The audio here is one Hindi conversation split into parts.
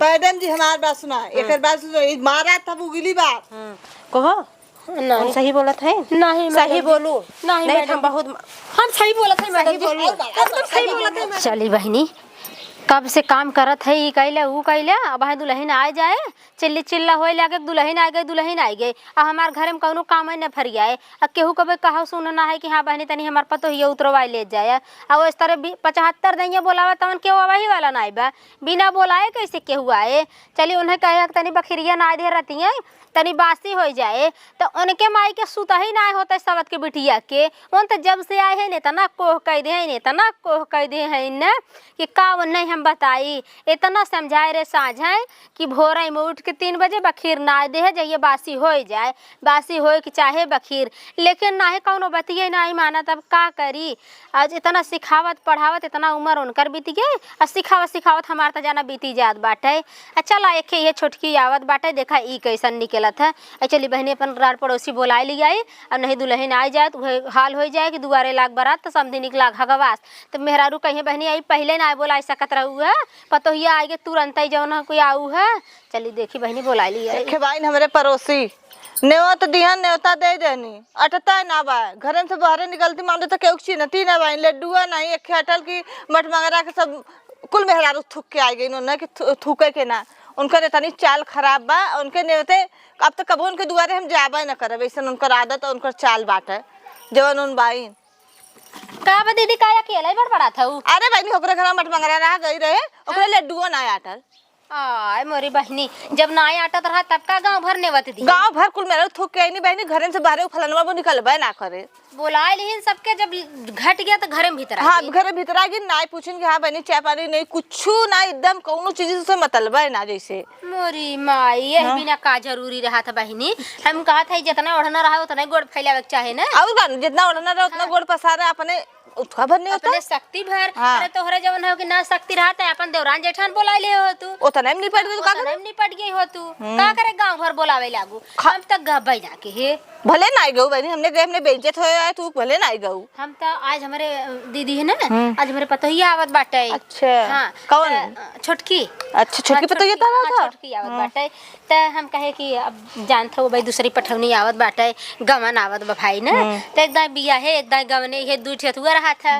मैडम जी हमारी बात सुना, एक बात सुनो, मारा था बुगली बात कहो नहीं सही बोला था नहीं सही बोलू नहीं हम बहुत हम सही बोला था मैडम बोलू सही बोला था। चली बहनी कब से काम करत है ई कैले ऊ कैले अब है दुल्हन आ जाए चिल्ली चिल्ला होए लागे दुल्हन आ गई आ हमार घर में कौनो काम न फरियाए आ केहू कबे कहा सुनना है कि हाँ बहनी तनी हमार पतो ही उतरवाई ले जाए आ इस तरह 75 दैया बोलावा तवन केहू वही वाला ना बा बिना बोलाए कैसे केहू आए। चलिए उन्हें कहे तनी बखरिया ना दे रहती है तनी बासी हो जाए तो उनके माई के सुता ही ना होता सबत के बिटिया के उन तो जब से आए हैं तना कोह कह दे हैं तना कोह कह दे हैं न कि का नहीं हम बताई इतना समझाए रे साझाए कि भोर में उठ के 3 बजे बखीर ना दे है जाइए बासी हो जाए बासी हो कि चाहे बखीर लेकिन ना ही कौनो बतिए ना ही माना तब का करी। आज इतना सिखावत पढ़ावत इतना उम्र उनकर बीती गए और सिखावत सिखावत हमार तो जाना बीती जात बाटे। चला एक ये छोटकी आवत बाटे देखा ई कैसन निकला था। चली बहनी अपन रार पड़ोसी बोला ली आई और नहीं दुल्हन आ जाए तो हाल हो जाए कि दुआरे लाग बारात तो समझी निकला घगवास तो मेहरारू कहीं बहनी आई पहले ना बोला ऐसा कतरा हुआ पतो ही आएगे तुरंत ही जौन कोई आऊ है। चली देखी बहनी बोला ली आई भाई हमारे पड़ोसी नेवत दिहन नेवता दे देनी अटता ना बा घर से बाहर निकलती मान तो केहू चिन्हती ना बा लड्डुआ नहीं एक अटल की मठ मंगरा के सब कुल मेहरारू थूक के आ गई उन्होंने कि थूके के ना उनका इतनी चाल खराब बा उनके नेवते अब तो कबो उनके दुआरे हम जाबा न करब ऐसा उनकर आदत और उनकर चाल बाटे जवन उन बाई का बा दीदी का अकेला ही बड़ा था। अरे बहनी ओकरे घर मठ मंगरा रह गई रहे ओकरे लड्डुआ ना आटल आय मोरी बहनी जब ना आटत रहा तब का गांव भर नेवत दी गांव भर कुल मेरा थूक के नहीं बहनी घर से बाहर फलनवा वो निकलबे ना करे बोलाए लेकिन सबके जब घट गया तो घर में भीतर हाँ घर भीतर आ गई ना पूछन कि हाँ बहनी चाय पानी नहीं कुछ ना एकदम कौनो चीज से मतलब है ना जैसे मोरी माई यह बिना का जरूरी रहा था बहनी हम कहा था जितना ओढ़ना रहा उतना गोड़ फैलावे के चाहे ना और जितना ओढ़ना रहा उतना गोड़ पसारा अपने उठा भर नहीं होता अपने शक्ति भर। हाँ। अरे तोहरे जवन हो कि ना शक्ति रहता है अपन देवरान जेठान बोला ले हो तू उतना में निपट गई उतना में निपट गई हो तू का करे गांव भर बोलावे लागू हम तक गबई जाके हे भले ना गऊ बहनी हमने गए हमने बेइज्जत होया है तू भले ना गऊ हम तो आज हमारे दीदी है ना आज हमारे पतोहिया आवत बाटे। अच्छा हां कौन छोटकी अच्छा छोटकी पतोहिया तारा था छोटकी आवत बाटे त हम कहे कि अब जानत हो भाई दूसरी पठौनी आवत बाटे गमन आवत बा भाई ना त एकदम बिया है एकदम गवने है दू ठेतुआ रहा था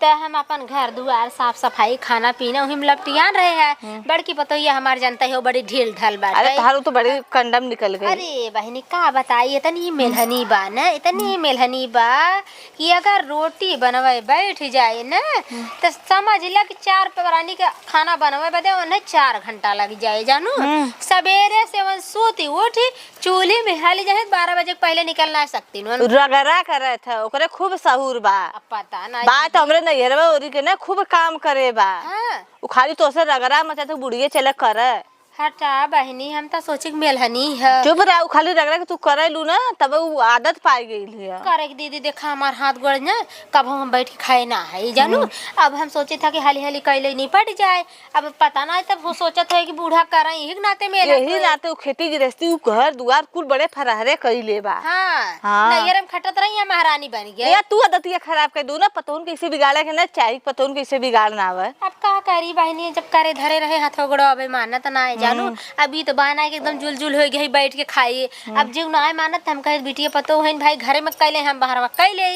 तो हम अपन घर दुआर साफ सफाई खाना पीना उहिम लपटियान रहे हैं बड़की पतोहिया हमार जनता है बड़ी ढील ढाल बाटे। अरे तारू तो बड़ी कंडम निकल गई। अरे बहनी का बताई इतनी मेलहनी बा ना इतनी मेलहनी बा कि अगर रोटी बनवे बैठ जाए ना तो समझ ला कि 4 परानी के खाना बनवे बदे उन्हें 4 घंटा लग जाए जानू सवेरे से वन सोती उठी चूल्हे में हाली जाए 12 बजे पहले निकल ना सकती रगड़ा करे था ओकरे खूब सहूर बा पता ना बात हमरे नैहरवा ओरी के ना खूब काम करे बा। हाँ। उ खाली तो से रगड़ा मचा तो बुढ़िए चले करे हटा बहनी हम तो सोचे मेलहनी है चुप रह खाली रगड़ा के तू करे लू ना तब वो आदत पाई गई है करे दीदी देखा हमार हाथ गोड़ ना कब हम बैठ के खाए ना है जानू अब हम सोचे था कि हाली हाली कैले नहीं पड़ जाए अब पता ना तब वो सोचत है कि बूढ़ा कर यही नाते में यही नाते वो खेती गृहस्थी वो घर दुआर कुल बड़े फरहरे कैले बा। हां नैहर में खटत रही है महारानी बन गई या तू आदतिया खराब कर दो ना पतोन कैसे बिगाड़े के ना चाहिए पतोन कैसे बिगाड़ना आवे अब का करी बहनी जब करे धरे रहे हाथ गोड़ अबे मानत ना जानू अभी तो बाना के एकदम जुल हो गई बैठ के खाइए अब जो ना मानत हम कहे बिटिया पतो है भाई घरे में कैले हम बाहर में कैले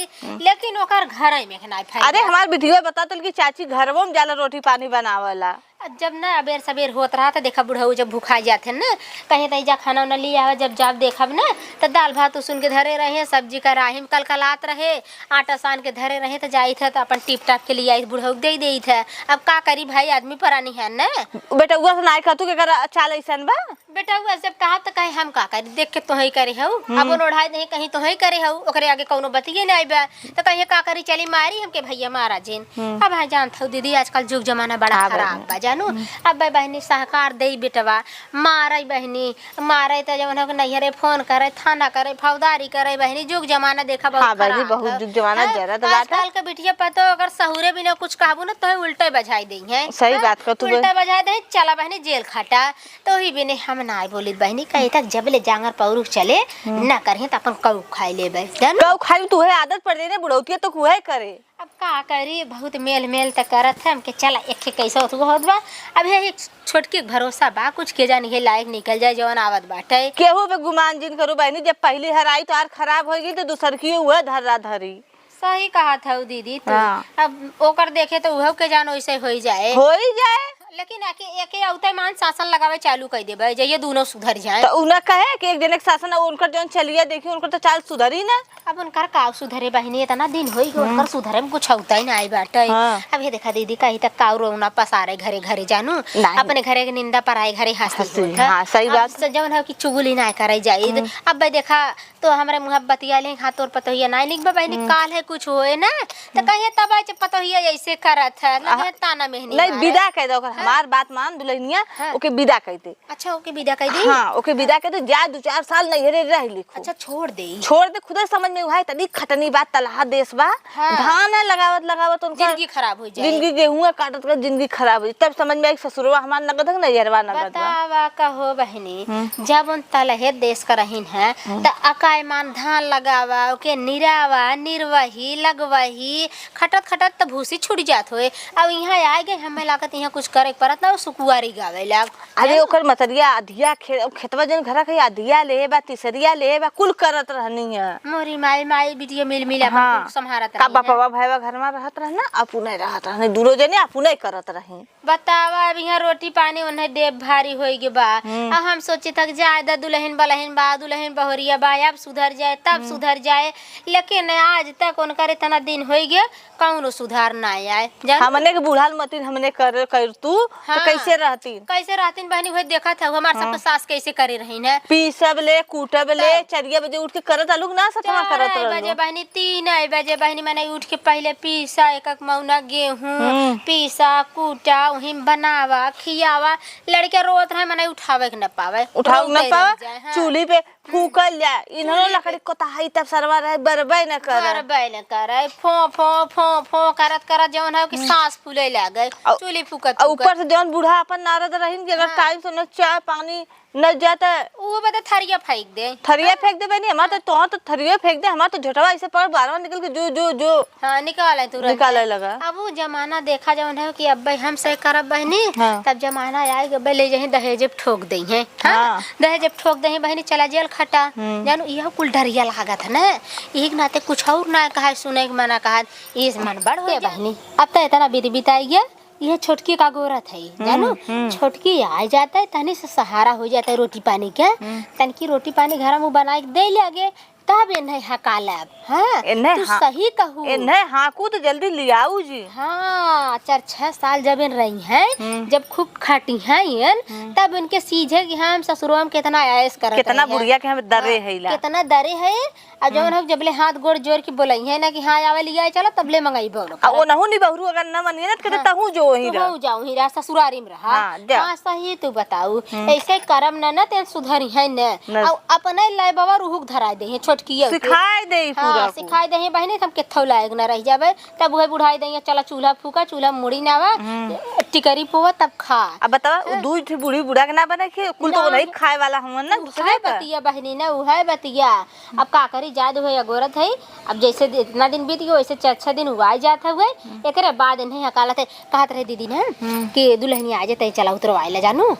लेकिन ओकर घर में ना फायदा। अरे हमार बिटिया बतातल कि चाची घरवो में जाला रोटी पानी बनावला जब ना अबेर सबेर होत रहा था देखा बुढ़ऊ जब भूखा जाते ना कहीं तई जा खाना उना लिया आवा जब देखब ना तो दाल भात उसन के धरे रहे सब्जी का राहिम कलकलात रहे आटा सान के धरे रहे तो जाई था तो अपन टिप टाप के लिए बुढ़ऊ दे देई था। अब का करी भाई आदमी परानी है ना बेटा हुआ से नाई खातू के कर चाल ऐसन बा बेटा हुआ जब कहा तो कहे हम का करी देख के तो ही करे हऊ अब ओढ़ाई नहीं कहीं तो ही करे हऊ ओकरे आगे कौनो बतिए नहीं बा तो कहे का करी चली मारी हमके भैया मारा जेन। अब है जानत हूँ दीदी आजकल जुग जमाना बड़ा खराब बा जानू अब बहनी सहकार दे बेटवा मारे बहनी मारे तो जब नैहरे फोन करे थाना करे फौदारी करे बहनी जुग जमाना देखा बहुत खराब बहुत जुग जमाना जरा तो बात आजकल के बिटिया पतो अगर सहुरे बिना कुछ कहबू ना तो उल्टे बजाई दी है। सही बात कर तू उल्टा बजा दे चला बहनी जेल खाटा तो ही बिने हम ना बोली बहनी कहीं तक जब ले जांगर पौरुख चले ना करहे त अपन कौ खाई लेबे जान कौ खाई तू है आदत पड़ गई ना बुढ़ौतिया तो हुए करे। अब का करी बहुत मेल मेल त करत है हमके चला एक कैसा होत बा। अब है एक छोटके भरोसा बा कुछ के जानी है लायक निकल जाए जवन आवत बाटे केहू पे गुमान जिन करू बहनी, जब पहली हराई तो आर खराब हो गई तो दूसर की हुआ धर्रा धरी। सही कहा था दीदी तू। हाँ। अब ओकर देखे तो उहो के जान वैसे हो जाए लेकिन एके औते मान शासन लगावे चालू कर देबे जइए दोनों सुधर जाए तो उन्हें कहे कि एक जनक शासन उनकर जौन चलिए देखी उनकर तो चाल सुधरी ना। अब उनकर काव सुधरे बहनी इतना दिन होई कि उनकर सुधरे में कुछ होता ही ना आई बाटे। हाँ। अब ये देखा दीदी कहीं तक काव रोना पसारे घरे घरे जानू अपने घरे के निंदा पर आए घरे हंसी। हाँ, सही बात जवन है कि चुगली ना करे जाए। अब भाई देखा तो हमारे मुँह बतिया ले हाथ तोर पतोहिया ना लिख बहनी काल है कुछ होए ना तो कहीं तब पतोहिया ऐसे करत है लगे ताना मेहनी नहीं विदा कह दो हमार बात मान दुल्हनिया ओके विदा कह दे। अच्छा ओके विदा कह दी। हाँ ओके विदा कह दे जा 2-4 साल नहीं रह लिखो। अच्छा छोड़ दे खुद समझ में हुआ तनी खटनी बात तलहा देश बा। हाँ। धान है लगावत उनका जिंदगी खराब हो जाए जिंदगी गेहूं काटत कर जिंदगी खराब हो तब समझ में आई ससुरवा हमार नगद है नैहरवा नगद बतावा कहो बहनी जब उन तलहे देश का रहीन है त अकाय मान धान लगावा ओके निरावा निर्वही लगवही खटत त भूसी छूट जात होए। अब यहाँ आए गए हमें लागत यहाँ कुछ करे परत ना सुकुआरी गावे लाग। अरे ओकर मतरिया अधिया खेतवा जन घरा के अधिया ले बा तीसरिया ले बा कुल करत रहनी है। मोरी माई बिटिया मिल हाँ। अपन संभारत का बापा भाईवा घर में रहत रहना अपुने रहत रहने दूरो जने अपुने करत रही। बतावा अब यहाँ रोटी पानी उन्हें देव भारी होई के बा। अब हम सोचे तक जाए दुल्हन बलहन बा दुल्हन बहुरिया बा अब सुधर जाए तब सुधर जाए लेकिन आज तक उनकर इतना दिन हो गया कौनो सुधार ना आए। हमने के बूढ़ाल मतीन हमने कर तू हाँ। तो कैसे रहती बहनी हुए देखा था हमारे सब सास कैसे करे रही है पीसब ले कूटब ले 4 बजे उठ के करत आलू ना सतमा करत बजे बहनी 3 बजे बहनी मैंने उठ के पहले पीसा एक मौना गेहूं पीसा कूटा वही बनावा खियावा लड़के रोत रहे मैंने उठावे के न पावे चूल्ही पे फूकल जाए इन्होंने लकड़ी कोताही तब सरवा रहे बरबे न करे फो फो फो फो करत जौन है कि सांस फूले लागे चूल्ही फूकत ऊपर से जौन बूढ़ा अपन नारद रहीन के अगर टाइम से न चाय पानी न जाता वो बता थरिया फेंक दे बहनी हमारा तो थरिया फेंक दे हमारा तो झटवा ऐसे पर बारवा निकल के जो हाँ निकाले लगा। अब वो जमाना देखा जौन है कि अब भाई हम सही करब बहनी। हाँ। तब जमाना आए ले जाए दहेज ठोक दी है। हाँ। दहेज ठोक दी बहनी चला जेल खटा जानू यह कुल डरिया लागत है ना एक नाते कुछ और ना कहा सुने के मना कहा इस मन बड़ हो बहनी। अब तो इतना बीत बिताई गया यह छोटकी का गोरत है जानू छोटकी आ जाता है तनी से सहारा हो जाता है रोटी पानी के तन की रोटी पानी घर में बना के दे लगे तब इन्हें हकालब। हाँ तू सही कहू इन्हें हाकू तो जल्दी लियाऊ जी। हाँ 4-6 साल जब इन रही हैं जब खूब खाटी हैं इन तब इनके सीझे कि हम ससुरवा में कितना आयस कर कितना बुढ़िया के हम डरे है कितना डरे है। अब जब हम जबले हाथ गोड़ जोड़ के बोलाई है ना कि हाँ आवे लिया चलो तबले मंगाई बोलो वो नहु नहीं बहुरू अगर न मनियत के तहु जो ही रह जाऊं ही रास्ता ससुरारी में रहा। हां सही तू बताऊ ऐसे करम न ते सुधरी है न अपने लाई बाबा रूह धरा दे छोटकी सिखाई दे पूरा सिखाई दे बहनी हम केथौ लायक न रह जाबे तब वही बुढ़ाई दे चला चूल्हा फूका चूल्हा मुड़ी नावा टिकरी पोवा तब खा। अब बतावा दूध बूढ़ी बूढ़ा के ना बने के कुल तो नहीं खाए वाला हमन ना है बतिया बहनी ना उ है बतिया। अब का करी जाद होय अगोरत है अब जैसे इतना दिन बीत गयो वैसे 4-6 दिन हुआ जात हुए एकरे बाद नहीं हकालत है कहत रहे दीदी ने कि दुल्हनी आ जाते चला उतरवाई ले जानू।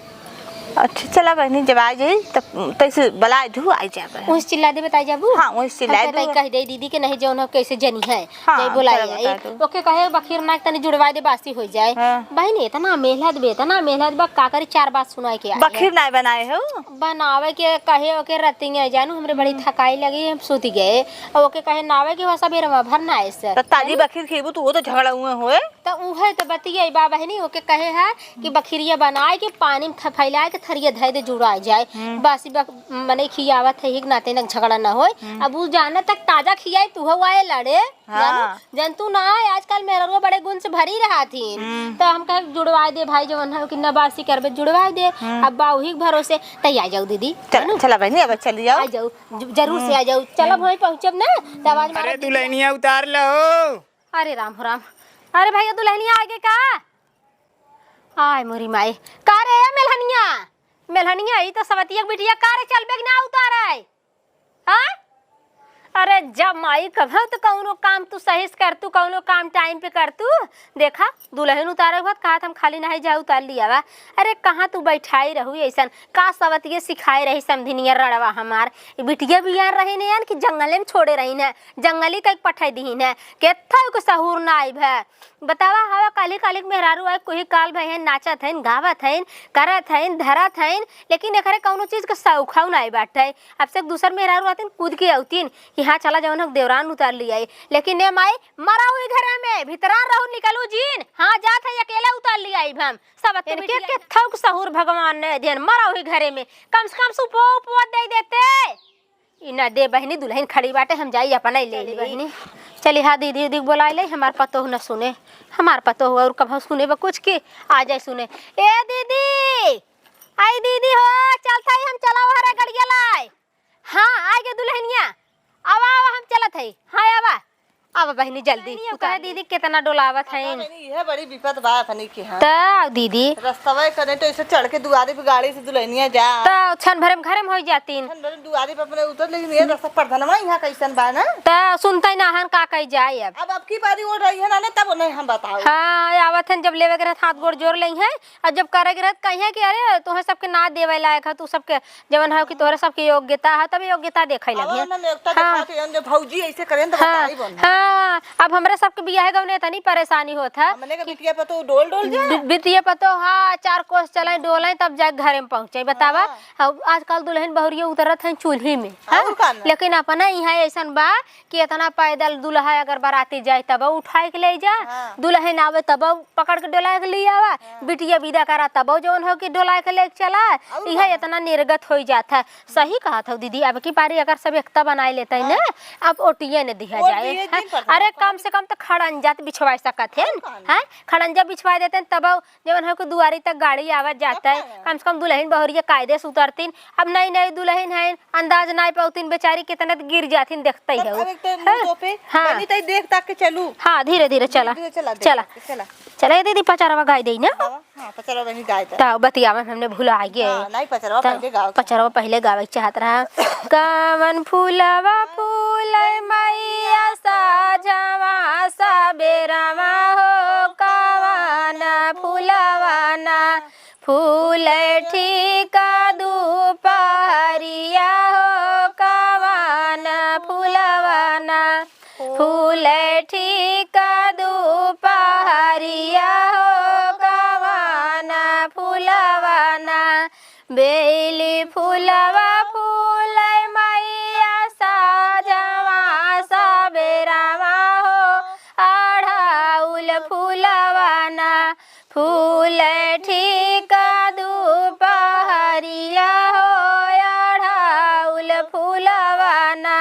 अच्छा चला बहनी जब आ जाई तब तैसे बलाए धु आ जाबे उस चिल्ला दे बताई जाबू। हां उस चिल्ला दे कह दे दीदी के नहीं जौन कैसे जनी है जय बोलाई ओके कहे बखीर नाक तनी जुड़वा दे बासी हो जाए। बहनी इतना मेहनत बा का करी 4 बात सुनाए के बखीर ना बनाए हो बनावे के कहे ओके रतिंगे जानू हमरे बड़ी थकाई लगी हम सूती गए और ओके कहे नावे के वसा बेरमा भरना है सर त ताजी बखीर खेबू तो वो तो झगड़ा हुए होए त उ है त बतिया बा बहनी ओके कहे है कि बखीरिया बनाए के पानी में फैलाए के थरिया धै दे जुड़ा जाए बासी मने खियावत है नाते न झगड़ा ना होए। अब उ जाने तक ताजा खियाए तू हो आए लड़े जंतु ना आए आजकल मेरे बड़े गुण से भरी रहा थी तो हम कहे जुड़वा दे भाई जवन है कि नबासी करबे जुड़वा दे। अब बा वही भरोसे तै आ जाओ दीदी चला बहनी अब चली जाओ आ जाओ जरूर से आ जाओ चलो भाई पहुंचब ना त आवाज मारे दुल्हनिया उतार लो। अरे राम अरे भैया दुल्हनिया आगे का आय मोरी माई का रे मेलहनिया दुल्हनिया ही तो सवतिया बिटिया कार चलबे ना उतारे। हाँ अरे जब माई कभो तो कौनो काम तू सही से कर तू, कौनो काम टाइम पे कर तू। देखा दुल्हन उतारे बाद कहा हम खाली नहीं जा उतार लिया बा। अरे कहाँ तू बैठाई रहू ऐसन का सवतिये सिखाई रही समधिनिया रड़वा हमार बिटिया भी यार रही ने यार कि जंगले में छोड़े रही न जंगली कई पठाई दी न केथा को सहूर ना आई भै बतावा हवा काली काली मेहरारू आए कोई काल भई है नाचत है गावत है करत है धरत है लेकिन एकरे कौनो चीज के सौखाऊ ना आई बाटे। अब से दूसर मेहरारू आतीन कूद के आउतीन कि हाँ चला जवन हम देवरान उतार लिया लेकिन ने माई मरा हुई घरे में भीतरा रहू निकलू जीन हाँ जात है अकेला उतार लिया हम सब इनके के थौक सहूर भगवान ने देन मरा हुई घरे में कम से कम सुपो उपो दे देते इना दे बहनी दुल्हन खड़ी बाटे हम जाई अपना ले ले बहनी चली हाँ दीदी दीदी बुला ले हमार पतो न सुने हमार पतो और कब सुने बा कुछ के आ जाए सुने ए दीदी आई दीदी हो चलता है हम चला हरे गड़िया लाए हाँ आगे दुल्हनिया आवा आवा हम चलत है हाँ आवा आवा बहनी जल्दी कहे दीदी कितना डोलावत है यह बड़ी विपत बा फनी के हां त दीदी रास्ता करे तो ऐसे चढ़ के दुआरी पे गाड़ी से दुल्हनिया जा त छन भरे में घरे में हो जातीन छन भरे दुआरी पे अपने उतर लेकिन ये रास्ता प्रधानवा यहां कैसन बा ना त सुनते ना हन का कह जाए अब की बारी उड़ रही है ना तब नहीं हम बताओ हां आवत हन जब लेवे के रहत हाथ गोड़ जोड़ लई है और जब करे के रहत कहिए कि अरे तोहे सबके ना देवे लायक है तू सबके जवन है कि तोहरे सबके योग्यता है तब योग्यता देखे लगी हां भौजी ऐसे करें तो बताई बन हाँ अब हमारे सबके बियाह गवने तनी परेशानी होता है हमने का बिटिया पतो डोल डोल जा बिटिया पतो हाँ 4 कोस चले डोले तब जा घरे में पहुंचे बतावा आजकल दुल्हन बहुरिया उतरत है चूल्ही में लेकिन अपना यहाँ ऐसन बा कि इतना पैदल दुल्हा अगर बाराती जाए तब उठाए के ले जा दुल्हन आवे तब पकड़ के डोला के ले आवा बिटिया विदा करा तब जौन हो कि डोला के ले चला यह इतना निर्गत हो जाता है। सही कहा था दीदी अब की पारी अगर सब एकता बनाए लेते है ना अब ओटिया ने दिया जाए अरे कम से कम तो खड़ंजा बिछवा सकत है हैं खड़ंजा बिछवा देते हैं तब जवन है को दुआरी तक गाड़ी आवत जाता है कम से कम दुल्हन बहुरिया कायदे से उतरतीन अब नई नई दुल्हन है अंदाज नहीं पाउतीन बेचारी कितना गिर जातीन देखते ही है हाँ देख तक के चलू हाँ धीरे धीरे चला चला चला दीदी पचारवा गाय दे ना हां पचारवा बनी गाय ता बतियावा हमने भूला गए नहीं पचारवा पहले गाव पचारवा पहले गावे चाहत रहा कावन फूलवा फूल मैया साजवा सबेरवा हो कावाना फूलवाना फूल ठीका दुपहरिया हो कावाना फूलवाना फूल ठीका दुपहरिया हो कावाना फूलवाना बेली फूलवा फूल मैया साजवा सबेरवा हो आढ़ाउल फूलवाना फूल ठीका दुपहरिया हो आढ़ाउल फूलवाना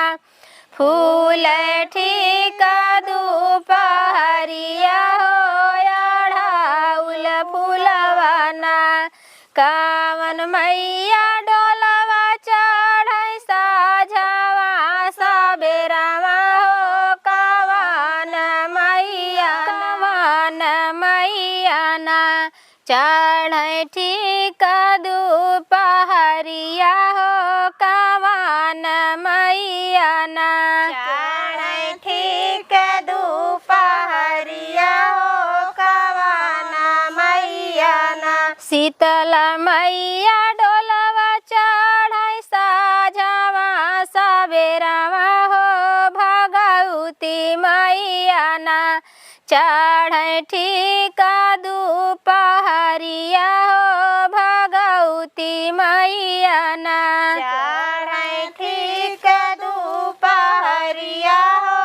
फूल ठीका दुपहरिया हो आढ़ाउल फूलवाना कावन मैया डोलवा चढ़ै साझवा सबेरवा हो कावन मैया ना चढ़ै ठीका दुपहरिया हो कावन मैया ना चढ़ै ठीका दुपहरिया हो कावन मैया ना शीतल मैया डोलवा चढ़ै साझवा सबेरवा हो भगवती मैया ना चढ़ै ठीका दुपहरिया हो भगवती मैया ना चढ़ै ठीका दुपहरिया हो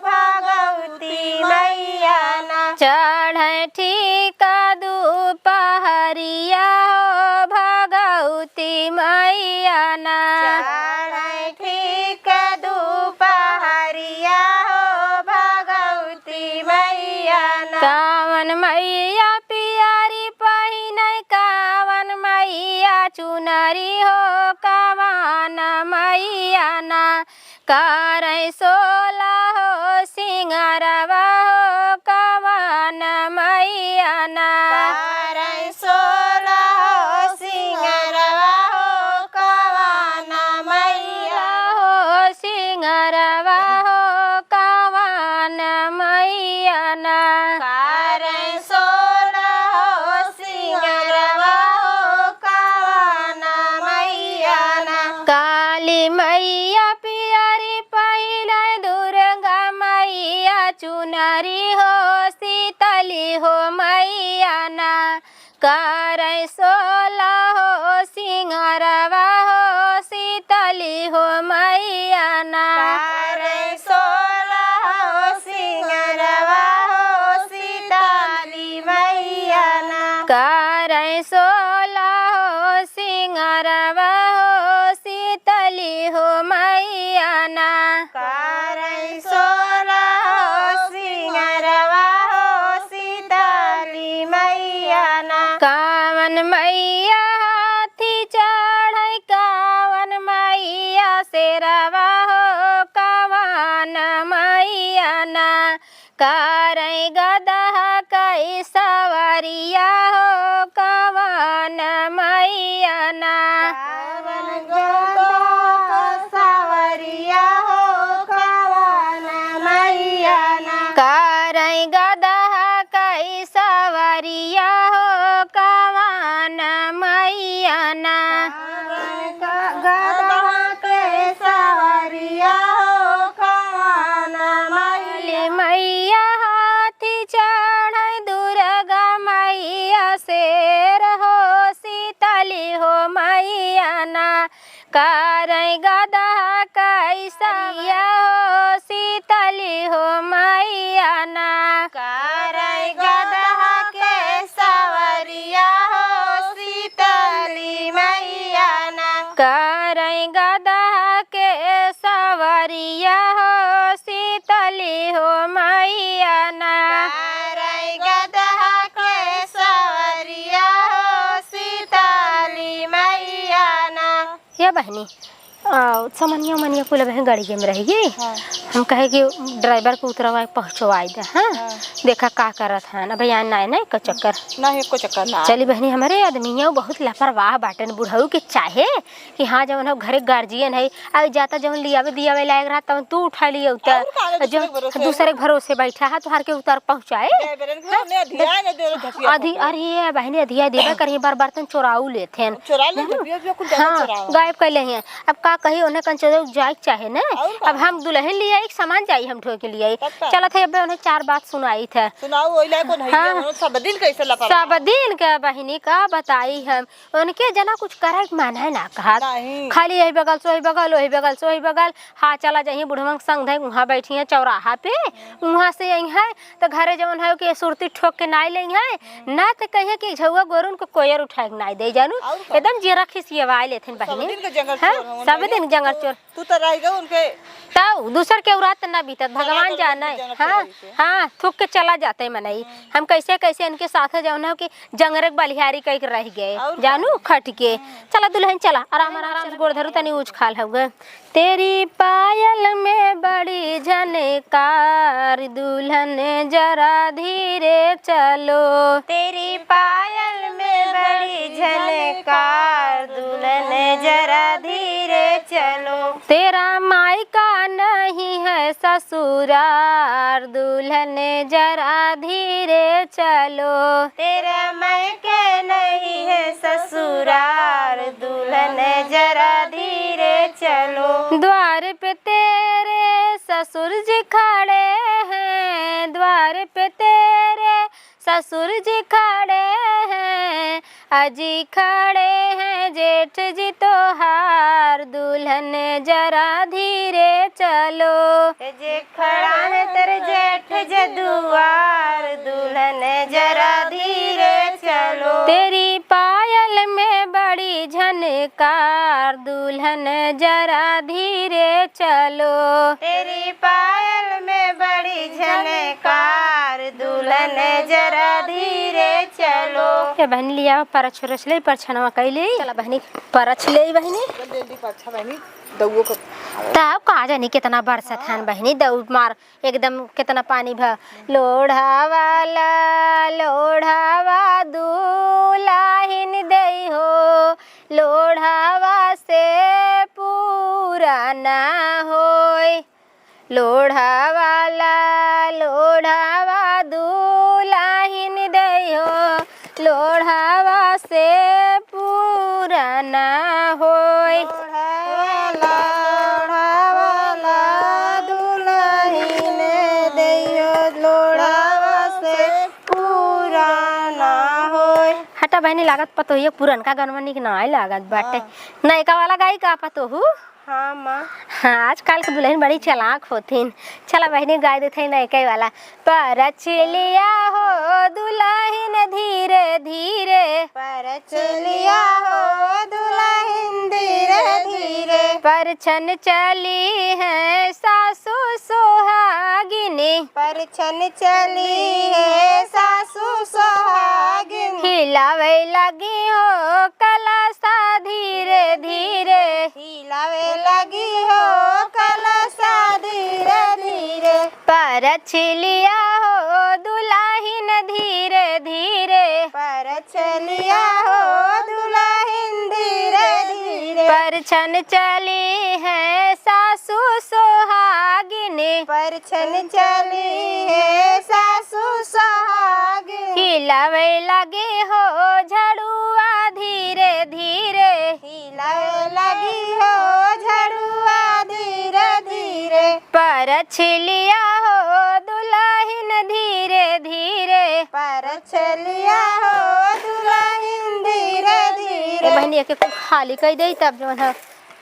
भगवती मैया ना चढ़ै ठीका दुपहरिया हो भगवती मैया ना चढ़ै ठीका दुपहरिया हो भगवती मैया ना कावन मैया पियारी पहिनै कावन मैया चुनरी हो कावन मैया ना करै सोला हो सिंगारवा हो कावन मैया ना करै सोला हो सिंगारवा हो मैया ना गधा के सवरिया हो कौन मैया मैया हाथी चढ़ दुर्गा मैया शेर हो शीतली हो मैया ना करई गधा कैसरिया हो शीतली हो मैया ना करई गधा के सवरिया हो शीतली मैया ना करई गधा के सवरिया हो शीतली हो मैया ना करई गधा के सवरिया हो शीतली मैया ना। ये बहनी सामान्य मनिया कुल बहन गाड़ी में रहेगी। हाँ। हम कहे कि ड्राइवर को उतरवा पहुँचवाई दे। हाँ देखा का करत है ना भैया ना है का चक्कर नहीं को चक्कर ना चली बहनी हमारे आदमी बहुत लापरवाह बाटन बुढ़ऊ के चाहे कि हाँ जब हम घरे गार्जियन है आई जाता जब लियावे दियावे लायक रहा तब तू उठा लिया उतर जो दूसरे भरोसे बैठा है तो हर के उतर पहुँचाए अधी अरे बहनी अधिया देवे करिए बार बर्तन चोराऊ लेते हैं हाँ गायब कर ले हैं। अब का कही उन्हें कंचो जाए चाहे ना अब हम दुल्हन लिए एक सामान चाहिए हम ठोके लिए चला थे अब उन्हें 4 बात सुनाई थे हाँ। सब दिन कैसे सब दिन के बहनी का बताई हम उनके जना कुछ करे मन है ना कहा खाली यही बगल से वही बगल वही बगल से वही बगल हाँ चला जाइए बुढ़वा संग है वहाँ बैठी है चौराहा पे वहाँ से यही है तो घरे जवन है कि सुरती ठोक के नाई ले है ना तो कहिए कि झुआ गोरुन को कोयर उठा के नाई दे जानू एकदम जीरा खिसियवा लेते बहनी सब दिन जंगल चोर तू तो रहेगा उनके तो दूसर के उरात ना बीतत भगवान जाना है। हाँ हाँ थूक के चला जाते मनई हम कैसे कैसे इनके साथ जाना कि जंगरक बलिहारी कह के रह गए जानू खट के चला दुल्हन चला आराम आराम से गोड़ धरू तनी ऊँच खाल होगा तेरी पायल में बड़ी झनकार दुल्हन जरा धीरे चलो तेरी पायल में बड़ी झनकार दुल्हन जरा धीरे चलो तेरा मायका नहीं है ससुरार दुल्हन जरा धीरे चलो तेरा मायका नहीं है ससुरार दुल्हन जरा धीरे चलो द्वार पे तेरे ससुर जी खड़े हैं द्वार पे तेरे ससुर जी खड़े हैं अजी खड़े हैं जेठ जी तो हार दुल्हन जरा धीरे चलो जे खड़ा है तेरे जेठ जदुआर दुल्हन जरा धीरे चलो तेरी पायल में बड़ी झनकार दुल्हन जरा धीरे चलो तेरी पायल में बड़ी झनकार दुल्हन जरा धीरे चलो ये बहन लिया परछ ले परछनवा कैले चला बहनी परछ ले बहनी जल्दी परछा बहनी दउओ को तब कहा जानी कितना बरसत है बहनी दौड़ मार एकदम कितना पानी भर लोढ़ावा दुल्हन दई हो लोढ़ावा से पूरा ना होय लोढ़ावा दुल्हन दई हो लोढ़ावा से पूरा ना होय हटा बहनी लागत पतो ये पुरनका गनवा निक नाय लागत बाटे नयका वाला गाई का पतो हु हाँ माँ हाँ आजकल के दुल्हन बड़ी चालाक होथिन चला बहनी गाय देते नयका वाला परछ लिया हो दुल्हन धीरे धीरे परछ लिया हो दुल्हन धीरे धीरे परछन चली है सासू सोहागिनी परछन चली है सासू सोहागिनी हिलावे लगी हो कलसा धीरे धीरे हिलावे लगी हो कलसा धीरे धीरे परछ लिया हो दुल्हन धीरे धीरे परछ लिया हो दुल्हन धीरे धीरे परछन चली है सासू सोहागिनी परछन चली है सासू सोहागिनी हिलावे लगे हो झड़ुआ धीरे धीरे छलिया हो दुल्हन धीरे धीरे, पर चलिया हो दुल्हन धीरे धीरे। बहनी के कुल खाली कह दे तब जो है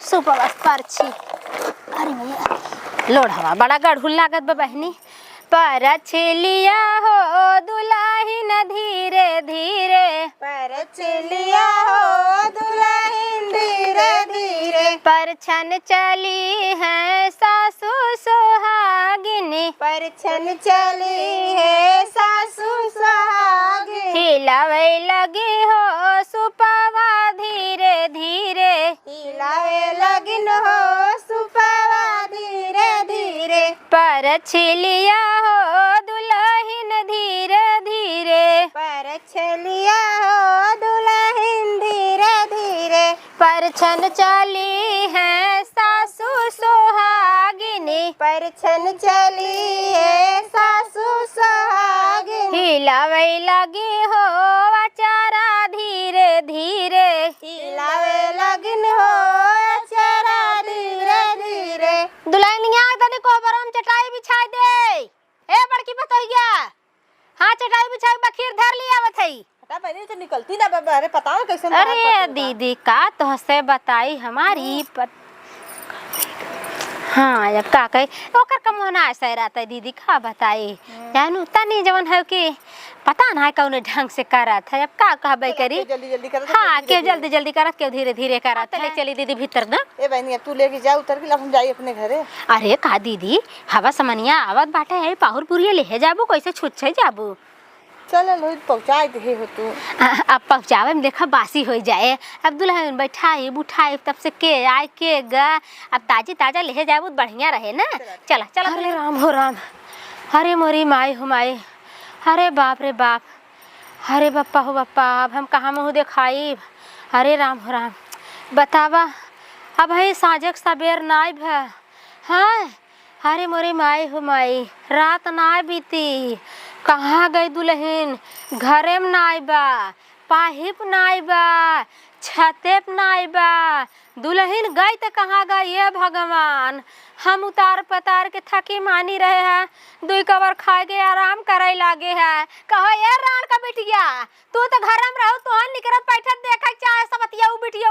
सुपवास परछी। अरे भैया लोड हवा बड़ा गढ़ुल लागत बा बहनी। पर छलिया हो दुल्हन धीरे धीरे, पर चलिया हो दुल्हन धीरे धीरे। पर छन चली है सासू सुहागिनी, पर छन चली है सासू सुहागिन। हिलावे लगी हो सुपवा धीरे धीरे, हिलावे लगिन हो सुपवा धीरे धीरे। पर छिलिया हो दुल्हन धीरे धीरे, पर चलिया हो दुल्हन धीरे धीरे। पर छन चली है सासू सुहागिनी, पर छन चली है सासू सुहागिन। हिलावे लगी हो अचारा धीरे धीरे, हिलावे लगिन हो अचारा धीरे धीरे। दुल्हनिया तनी कोबर हम चटाई बिछा दे। ए बड़की बतैया, हाँ चटाई बिछा के बखीर धर लिया बथई। हटा बहनी तो निकलती ना बाबा। अरे पता ना कैसे। अरे दीदी का तो से बताई हमारी हाँ अब का कही ओकर कमोना ऐसा रहता है दीदी का बताई जानू तनी जवन है कि पता ना कौन ढंग से करत है। अब का कहबे करी जल्दी जल्दी कर। हाँ के जल्दी जल्दी करत के धीरे धीरे करत ले चली दीदी भीतर ना। ए बहनी अब तू लेके जा उतर के, हम जाई अपने घरे। अरे का दीदी हवा समनिया आवत बाटे है पाहुर पुरिया ले जाबू कैसे छुट छै जाबू। चल लोई पहुंचाई दे हो तू। अब पहुँचावे में देखा बासी हो जाए। अब दुल्हन बैठाई बुठाई तब से के आए के गा अब ताजी ताजा ले जाए बहुत बढ़िया रहे ना। चला चला। अरे राम हो राम, अरे मोरी माई हो माई, अरे बाप रे बाप, अरे बप्पा हो बप्पा अब हम कहाँ मुँह दिखाई। अरे राम हो राम बतावा अब है साँझक सबेर नाई भा। हाँ अरे मोरी माई हो माई रात ना बीती, कहाँ गई दुल्हन, घरे में नाई बा, पाहिप नाई बा, छतेप नाई बा, दुल्हन गई तो कहाँ गई ये भगवान। हम उतार पतार के थकी मानी रहे हैं, दुई कवर खाए के आराम करे लागे है। कहो ये रान का बिटिया तू तो घर में रहो, तोहर निकरत बैठत देखा चाहे सबतिया बिटिया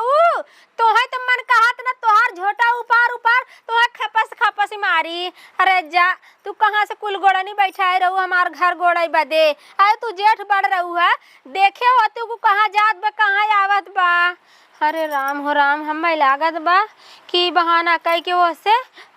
तोहे तो मन कहत ना तोहार झोटा उपार उपार तोहे खपस खपस मारी। अरे जा तू कहाँ से कुल गोड़नी बैठाए रहू हमार घर गोड़ई बदे। अरे तू जेठ बढ़ रहू है देखे हो तू कहाँ जात बा कहाँ आवत बा। अरे राम हो राम हमें लागत बा कि बहाना कह के वो से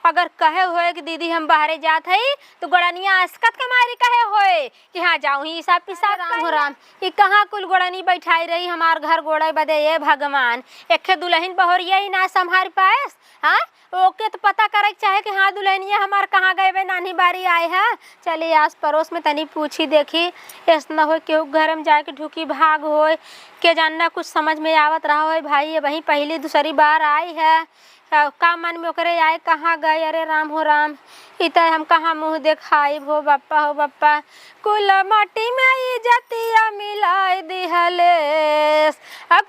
अगर कहे होए कि दीदी हम बाहरे जात हई तो गोड़निया अस्कत के मारी कहे होए कि हाँ जाऊँ ही सब पिसा। राम हो राम ये कहाँ कुल गोड़नी बैठाई रही हमार घर गोड़े बदे ये भगवान। एक दुल्हन बहरिया ही ना संभाल पाएस। हाँ ओके तो पता करे चाहे कि हाँ दुल्हनिया हमार कहाँ गए वे नानी बारी आए है। चलिए आस पड़ोस में तनी पूछी देखी ऐसा हो केहू घर में जाके ढुकी भाग होए के जानना कुछ समझ में आवत रहा हो भाई वही पहली दूसरी बार आई है का मन में ओकरे आए कहाँ गए। अरे राम हो राम इत हम कहाँ मुँह देखाई हो बप्पा कुल माटी में इज्जतिया मिलाई दिहलेस,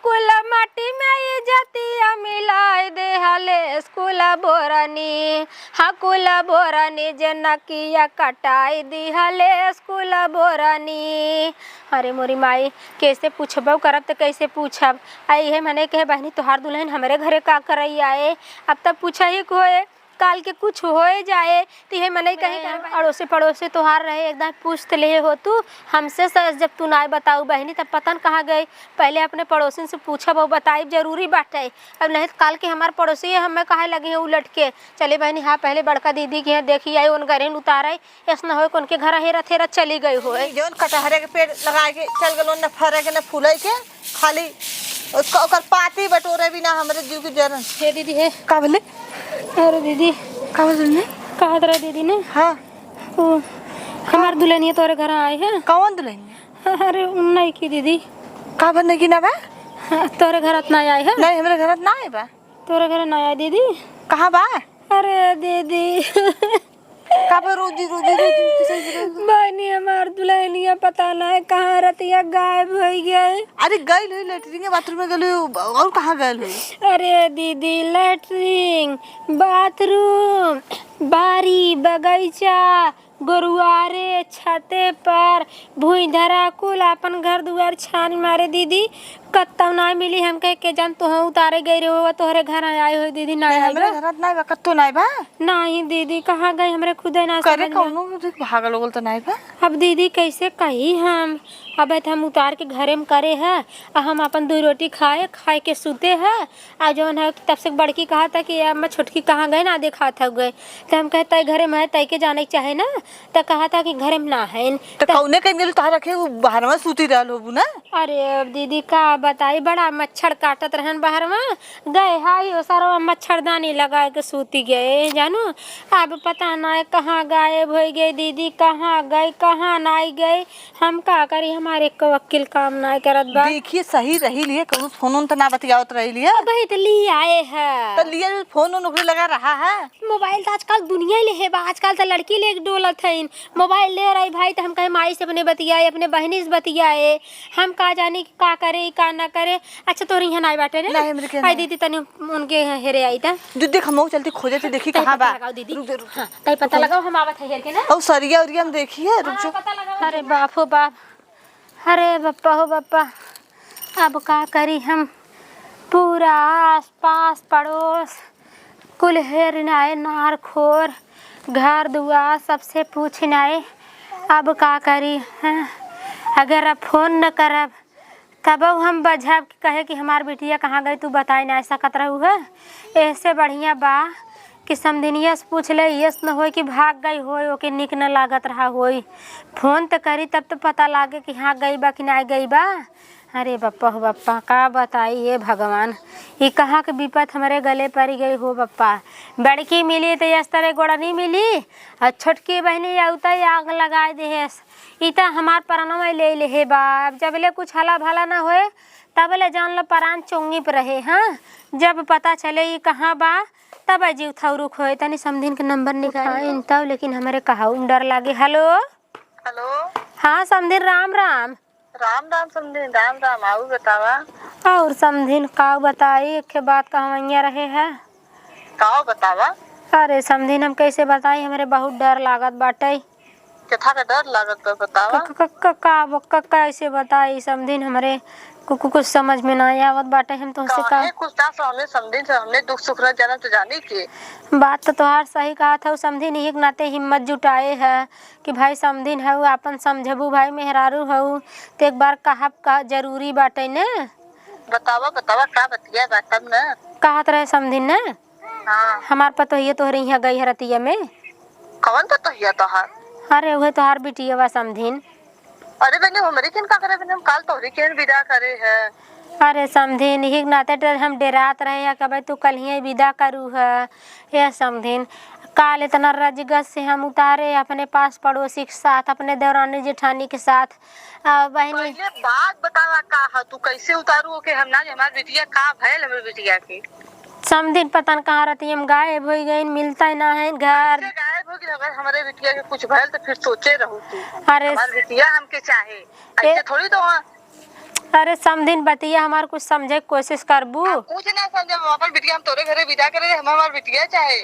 कुल माटी में इज्जतिया मिलाई दिहलेस कुल बोरनी। हाँ कुल बोरनी जे नकिया कटाई दिहलेस कुल बोरनी। अरे मोरी माई कैसे पूछब करब तो कैसे पूछब। आई है मैंने कहे बहनी तोहार दुल्हन हमारे घरे का करई आए अब तब पूछा ही कोई काल के कुछ हो जाए तो ये मने कहीं अड़ोसे पड़ोसे तोहार रहे एकदम पूछ ले हो तू हमसे जब तू ना बताऊ बहनी तब पतन कहाँ गई। पहले अपने पड़ोसिन से पूछब और बताई जरूरी बाटे। अब नहीं तो काल के हमारे पड़ोसी है हमें कहे लगे हैं उलट के। चले बहनी हाँ पहले बड़का दीदी के यहाँ देखी आई उन घरे उतारे ऐसा हो उनके घर हेरत हेरत चली गई हो। जो कटहरे के पेड़ लगा के चल गलो न फरे के न फूले के खाली उसका ओकर पाती बटोरे भी ना हमारे जीव के जरन। हे दीदी है का बोले। अरे दीदी का बोले कहा तरह दीदी ने हाँ हमार दुल्हनिया तोरे घर आए हैं। कौन दुल्हन। अरे नहीं की दीदी का बनने की ना बा तोरे घर ना आए है। नहीं हमारे घर ना आए बा। तोरे घर ना आए दीदी कहाँ बा। अरे दीदी का पे रोजी बहनी हमार दुल्हनिया पता नहीं कहाँ रतिया गायब हो गए। अरे गई हुई लेटरिन बाथरूम में गई और कहाँ गई हुई। अरे दीदी लेटरिन बाथरूम बारी बगीचा गुरुवारे छते पर भूई धरा कुल अपन घर दुआर छान मारे दीदी कत्ता ना मिली हम कह के जान तो उतारे गई रे हो तोहरे घर आए हो दीदी ना आए हमरे घरत नहीं बा कत्तो नहीं बा नहीं दीदी कहाँ गए हमरे खुदे ना करे समझ में। कौनो भागल लोगल तो नहीं बा। अब दीदी कैसे कही हम अब हम उतार के घरे में करे है और हम अपन 2 रोटी खाए के सूते है आ जौन है तब से बड़की कहा था कि अब मैं छोटकी कहाँ गए ना देखा था गए तो हम कहते घरे में है तय के जाने के चाहे ना तो कहा था कि घरे में ना है तो कौने कहीं गेल तोहरा रखे बाहर में सूती रहल होबू ना। अरे अब दीदी का बताई बड़ा मच्छर काटत रहन बाहर में गए हाई ओ सारा मच्छरदानी लगा के सूती गए जानू अब पता ना कहाँ गायब हो गए दीदी कहाँ गए कहाँ ना गए हम का करी हमारे को वकील काम ना करत बा। देखिए सही रही लिए कौनो फोन तो ना बतियावत रही लिए भाई तो लिए आए है तो लिए फोन नौकरी लगा रहा है। मोबाइल तो आजकल दुनिया ले है बा आजकल तो लड़की ले डोलत है मोबाइल ले रही भाई तो हम कहे माई से अपने बतियाए अपने बहनी से बतियाए हम का जाने कि का करे का ना करे। अच्छा तोरी यहाँ नहीं बाटे नहीं, हमरे के रे आई दीदी तनी उनके हेरे आई था जो देख हम चलती खोजे थे देखी कहाँ बा दीदी रुक रुक हाँ कहीं पता लगाओ हम आवत है हेर के ना और सरिया उरिया हम देखिए रुक जो। पता लगाओ अरे बाप हो बाप अरे बप्पा हो बप्पा अब का करी हम पूरा आस पास पड़ोस कुल हेर नाए नार खोर घर दुआर सबसे पूछ नाए अब का करी हैं अगर अब फोन न करब तब हम बजब कहे कि हमार बिटिया कहाँ गई तू बताए ना ऐसा कतरा हुआ ऐसे बढ़िया बा कि समधिनिया से पूछ ले यस न हो कि भाग गई हो ओके निक न लागत रहा होई फोन तो करी तब तो पता लागे कि हाँ गई बा कि ना गई बा। अरे बप्पा हो बप्पा का बताई ये भगवान ये कहाँ के विपत हमारे गले पड़ गई हो बप्पा। बड़की मिली तो इस तरह गोड़ा नहीं मिली और छोटकी बहनी आउता आग लगाए दे इता हमार प्राणों में ले हे बा। अब जब ले कुछ हला भला ना होए तब ले जान लो प्राण चुंगी पर रहे हाँ जब पता चले ये कहाँ बा तब अजीब थौरुक होए तनी समधिन के नंबर निकाल तब लेकिन हमारे कहा डर लागे। हेलो हेलो हाँ समधिन राम राम राम राम समझे राम राम आऊ बतावा और समधिन का बताई एक के बात कहवैया रहे है का बतावा। अरे समधिन हम कैसे बताई हमारे बहुत डर लागत बाटे कथा का डर लागत बा बतावा कैसे बताई समधिन हमारे कुछ समझ में ना आवत बाटे हम तुमसे का कुछ ना हमने समझे से हमने दुख सुख रह जाना तो जाने की बात तो तोहार सही कहा था समधिन एक नाते हिम्मत जुटाए है कि भाई समधिन है अपन समझबू भाई मेहरारू है तो एक बार कहा जरूरी बाटे ने बतावा बतावा का बतिया बात तब ना कहत रहे समधिन ने हाँ हमार पतो ये तोहरे यहाँ गई है रतिया में कौन तो हिया तोहार अरे वह तोहार बिटिया बा समधिन। अरे बने हमरे किन का करे बने हम काल तोहरे केन विदा करे है। अरे समधिन ही नाते डर हम डेरात रहे हैं कब तू कल ही विदा करू है ये समधिन काल इतना रजगत से हम उतारे अपने पास पड़ोसी के साथ अपने देवरानी जेठानी के साथ बहनी पहले बात बतावा का है तू कैसे उतारू के हम ना हमार बिटिया का भइल हमर बिटिया के समधिन पता न कहाँ रहती हम गायब हो गई मिलता ही ना है घर गायब हो गई अगर हमारे बिटिया के कुछ भइल तो फिर सोचे रहू तू अरे हमार बिटिया हमके चाहे ऐसे थोड़ी तो अरे समधिन बतिया हमार कुछ समझे की कोशिश करबू कुछ ना समझे हम अपन बिटिया हम तोरे घरे विदा करे हम हमार बिटिया चाहे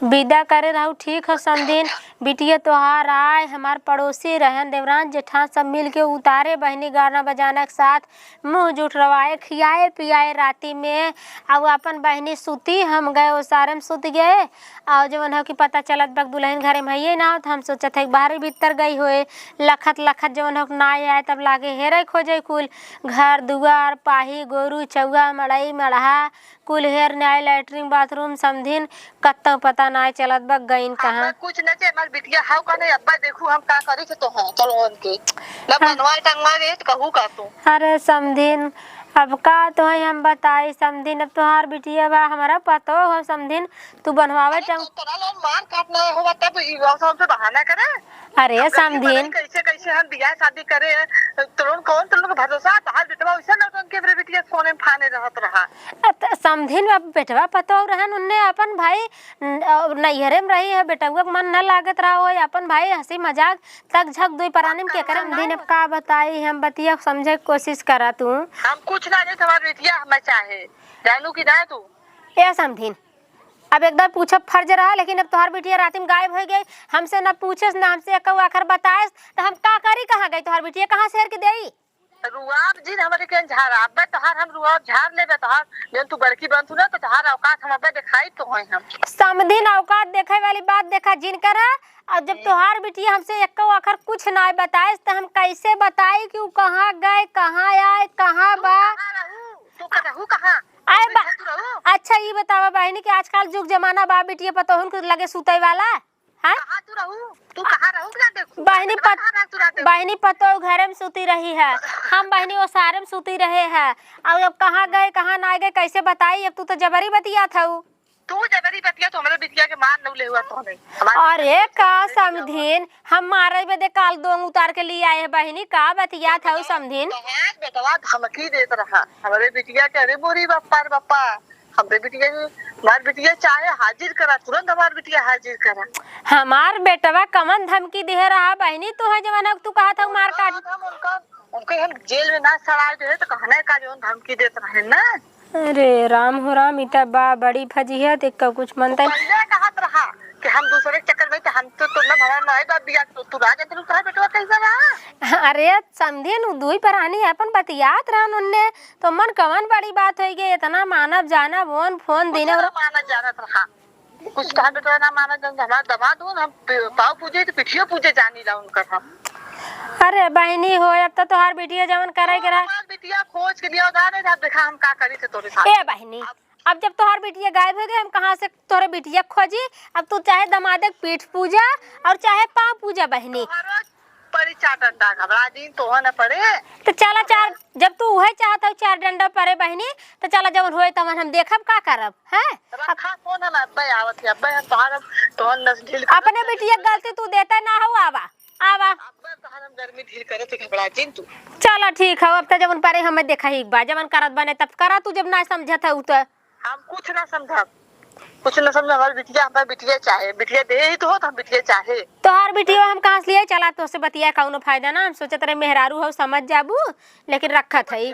विदा करे रहू ठीक है समधिन बिटिया तोहार आए हमार पड़ोसी रहन देवरान जेठान सब मिल के उतारे बहनी गाना बजाना के साथ मुंह जुट रवाए खियाए पियाए राती में और अपन बहनी सूती हम गए वो सारे में सूत गए और जवन हो कि पता चलत बक दुल्हन घरे में है ना तो हम सोचत है बाहर भीतर गई हुए लखत लखत जवन हो ना आए तब लागे हेरे खोजे कुल घर दुआर पाही गोरू चौगा मड़ई मड़हा कुल हेर नाय लैट्रिन बाथरूम समधिन कत्तो पता ना चलत बक गईन कहाँ कुछ न जे हमार बिटिया हाउ कने अब्बा देखू हम का करे के तो हां चलो उनके ना बनवा टंगवा रे तो कहू का तू। अरे समधिन अब का तो है हम बताई समधिन अब तोहार बिटिया बा हमारा पतो हो समधिन तू बनवावे टंग तोरा लोग मार काटना होगा तब ई सब से बहाना करे। अरे समधिन कैसे कैसे हम बियाह शादी करे तुरंत कौन तुम लोग भरोसा तहार बेटवा वैसे ना के मेरे बिटिया कोने में फाने रहत रहा समधिन अब बेटवा पतो रहन उन्ने अपन भाई नैहरे में रही है बेटवा के मन न लागत रहा हो अपन भाई हंसी मजाक तक झक दुई पराने में के करे दिन अब का बताई हम बतिया समझे की कोशिश करा तू हम कुछ ना जे तुम्हारी बिटिया हमें चाहे जानू की ना तू ए समधिन अब एकदम पूछब फर्ज रहा, लेकिन अब तोहार बिटिया रात में गायब हो गई, हमसे न पूछस न हमसे एक आखिर बताएस तो हम का करी? कहाँ गई तोहार बिटिया? कहाँ शहर के देई? रुआब जी हमरे के झाड़ अब्बे तोहार हम रुआब झाड़ लेबे तोहार जन तू बड़की बनतू ना तो तोहार औकात हम अब्बे दिखाई तो होई हम समधिन औकात देखे वाली बात देखा जिन करा। और जब तोहार बिटिया हमसे एक आखिर कुछ ना बताए तो हम कैसे बताई कि वो कहाँ गए, कहाँ आए, कहाँ बा? तू कहू कहाँ आए बा? अच्छा ये बतावा बहनी कि आजकल जुग जमाना बा बिटिया पतोहन के लगे सुतई वाला है? कहाँ तू रहू? तू कहाँ रहू ना देखू बहनी पतो घरे में सुती रही है, हम बहनी वो सारे में सुती रहे हैं। अब कहाँ गए कहाँ ना गए कैसे बताई? अब तू तो जबरी बतिया था। तू जबरी बतिया तो हमारे बिटिया के मार न ले हुआ तो नहीं। अरे का समधिन हम मारे बदे काल दोंग उतार के लिए आए हैं बहनी, का बतिया था समधिन? बेटवा धमकी देत रहा हमारे बिटिया के। अरे मोरी बप्पा रे बप्पा हमरे बिटिया हमार बिटिया चाहे हाजिर करा, तुरंत हमार बिटिया हाजिर करा। हमार बेटवा कमन धमकी दे रहा बहनी? तू है जमाना तू कहा था मार काट उनके हम जेल में ना सड़ा दे तो कहने का जो धमकी देत रहे ना। अरे राम हो राम, इता बा बड़ी फजीहत एक कुछ मनता है। पहले कहत रहा कि हम दूसरे के चक्कर में तो हम तो ना भरा ना बा बिया तू राजा तेरे कहा बेटवा कैसा रहा? अरे समझे नु दुई परानी अपन बतियात रहन उनने तो मन कवन बड़ी बात हो गई। इतना मानव जाना फोन फोन देने और माना जानत रहा कुछ कहा बेटवा ना माना जन हमारा दबा दो हम पाव पूजे तो पिठियो पूजे जानी ला उनका हम। अरे बहनी हो अब तो तोहार बिटिया जवन करे के रहा बिटिया खोज के लिया उधार नहीं देखा हम का करी थे तोरे साथ। ए बहनी अब जब तोहार बिटिया गायब हो गई हम कहाँ से तोरे बिटिया खोजी? अब तू चाहे दमादक पीठ पूजा और चाहे पाँव पूजा बहनी परिचाटन दा घबरा दिन तो न पड़े तो चला चार जब तू वही चाहत हो चार डंडा परे बहनी तो चला जब होए तवन हम देखब का करब है। रखा कौन है अब्बे आवत है अब्बे तोहर तोहर नस ढील अपने बिटिया गलती तू देता ना हो आवा आवा अब्बे तोहर हम गर्मी ढील करे तो घबरा दिन तू। चला ठीक है अब तो जवन परे हमें देखा ही एक बार जवन करत बने तब करा, तू जब ना समझत है तो हम कुछ ना समझब कुछ न समझ। हमारी बिटिया हमारी बिटिया चाहे बिटिया दे ही तो हो तो हम बिटिया चाहे तोहार बिटिया हम कहाँ से लिए चला तो से बतिया कौनो फायदा ना। हम सोचत रहे मेहरारू हो समझ जाबू लेकिन रखत है